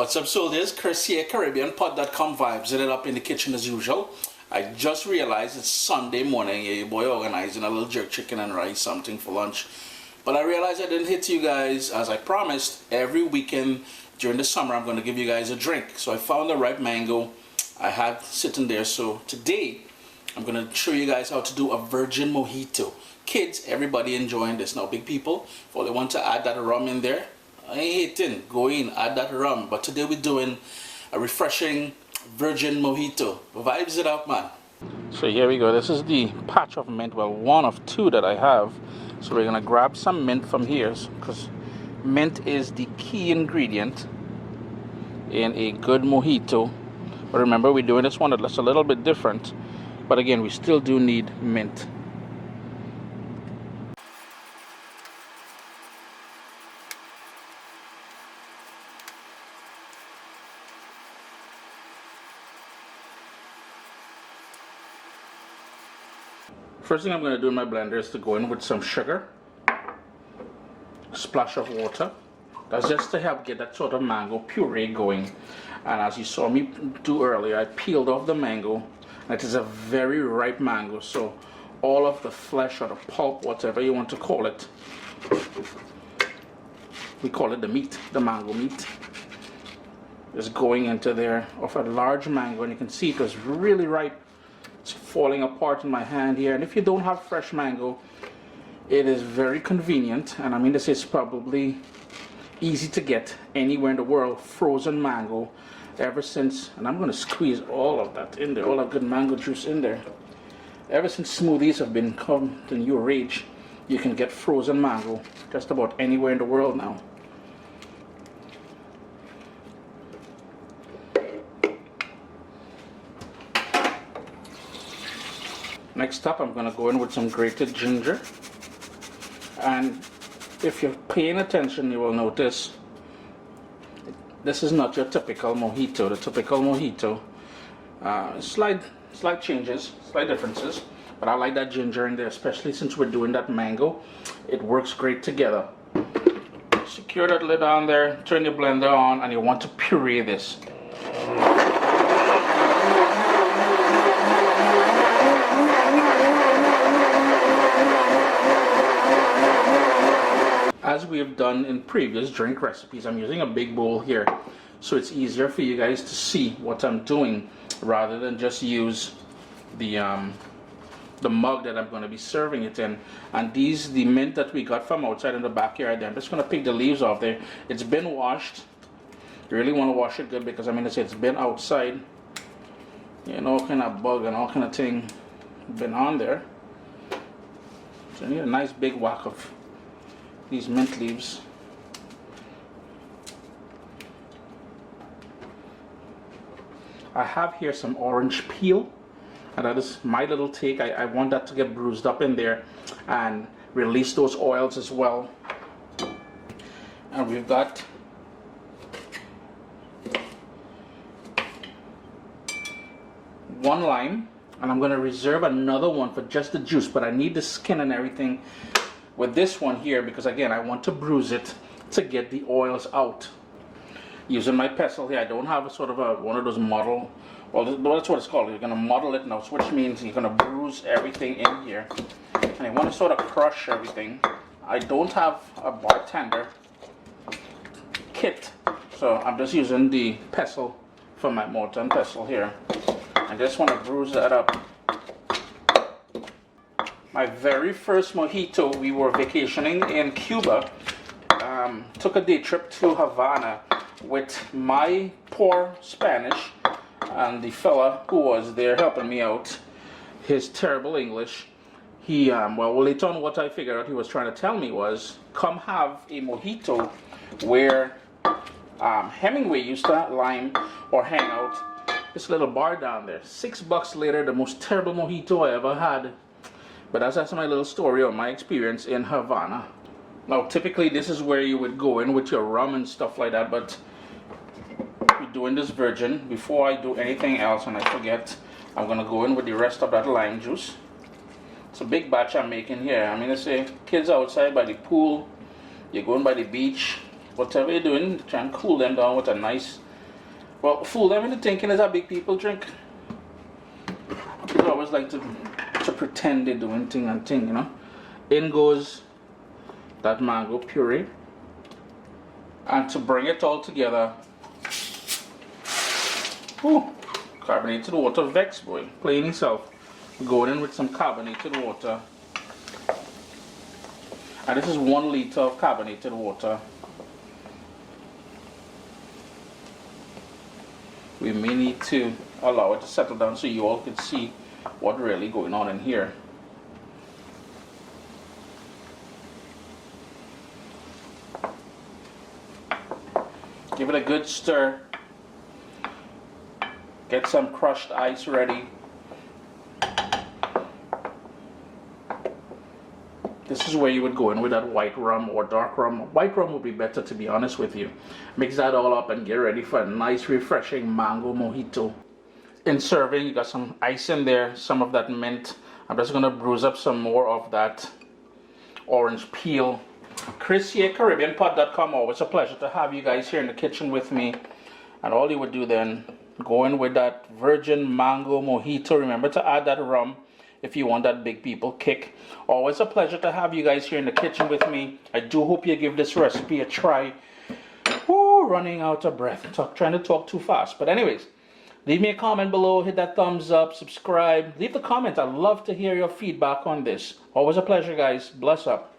What's up, soldiers? Chris here, CaribbeanPot.com vibes. It up in the kitchen as usual. I just realized it's Sunday morning. Yeah, your boy organizing a little jerk chicken and rice, something for lunch. But I realized I didn't hit you guys, as I promised, every weekend during the summer I'm going to give you guys a drink. So I found a ripe mango I had sitting there. So today I'm going to show you guys how to do a Virgin Mojito. Kids, everybody enjoying this. Now big people, if they want to add that rum in there, I ain't hating, go in, add that rum. But today we're doing a refreshing Virgin Mojito. Vibes it up, man. So here we go. This is the patch of mint, well, one of two that I have. So we're gonna grab some mint from here, because mint is the key ingredient in a good mojito. But remember, we're doing this one that's a little bit different. But again, we still do need mint. First thing I'm going to do in my blender is to go in with some sugar, splash of water. That's just to help get that sort of mango puree going. And as you saw me do earlier, I peeled off the mango. And it is a very ripe mango, so all of the flesh or the pulp, whatever you want to call it, we call it the meat, the mango meat, is going into there of a large mango. And you can see it was really ripe. It's falling apart in my hand here. And if you don't have fresh mango, it is very convenient, and I mean to say it's probably easy to get anywhere in the world, frozen mango. Ever since, and I'm going to squeeze all of that in there, all that good mango juice in there. Ever since smoothies have been come to new rage, you can get frozen mango just about anywhere in the world now. Next up, I'm going to go in with some grated ginger. And if you're paying attention, you will notice this is not your typical mojito. The typical mojito, slight changes, slight differences. But I like that ginger in there, especially since we're doing that mango. It works great together. Secure that lid on there, turn your blender on, and you want to puree this. As we have done in previous drink recipes, I'm using a big bowl here, so it's easier for you guys to see what I'm doing rather than just use the mug that I'm going to be serving it in. And the mint that we got from outside in the backyard, I'm just going to pick the leaves off there. It's been washed. You really want to wash it good, because I mean to say it's been outside. You know, all kind of bug and all kind of thing been on there. So you need a nice big whack of these mint leaves. I have here some orange peel, and that is my little take. I want that to get bruised up in there and release those oils as well. And we've got one lime, and I'm going to reserve another one for just the juice, but I need the skin and everything with this one here, because again, I want to bruise it to get the oils out. Using my pestle here, I don't have a sort of one of those model, well that's what it's called. You're going to model it now, which means you're going to bruise everything in here. And I want to sort of crush everything. I don't have a bartender kit, so I'm just using the pestle for my mortar and pestle here. I just want to bruise that up. My very first mojito, we were vacationing in Cuba. Took a day trip to Havana with my poor Spanish and the fella who was there helping me out, his terrible English. He, well, later on what I figured out he was trying to tell me was, come have a mojito where Hemingway used to lime or hang out. This little bar down there. $6 later, the most terrible mojito I ever had. But that's my little story or my experience in Havana. Now typically this is where you would go in with your rum and stuff like that, but we're doing this virgin. Before I do anything else and I forget, I'm going to go in with the rest of that lime juice. It's a big batch I'm making here. I mean, let's say kids outside by the pool, you're going by the beach, whatever you're doing, try and cool them down with a nice Well, fool them into thinking it's a big people drink. People always like to pretend they're doing thing and thing, you know. In goes that mango puree. And to bring it all together, ooh, carbonated water Vex, boy, playing himself. Going in with some carbonated water. And this is 1 liter of carbonated water. We may need to allow it to settle down so you all can see what's really going on in here. Give it a good stir. Get some crushed ice ready. This is where you would go in with that white rum or dark rum. White rum would be better, to be honest with you. Mix that all up and get ready for a nice refreshing mango mojito. In serving, you got some ice in there, some of that mint. I'm just going to bruise up some more of that orange peel. Chris here, CaribbeanPot.com. Always a pleasure to have you guys here in the kitchen with me. And all you would do then, go in with that Virgin Mango Mojito. Remember to add that rum if you want that big people kick. Always a pleasure to have you guys here in the kitchen with me. I do hope you give this recipe a try. Woo, running out of breath. Trying to talk too fast. But anyways, leave me a comment below. Hit that thumbs up. Subscribe. Leave the comment. I'd love to hear your feedback on this. Always a pleasure, guys. Bless up.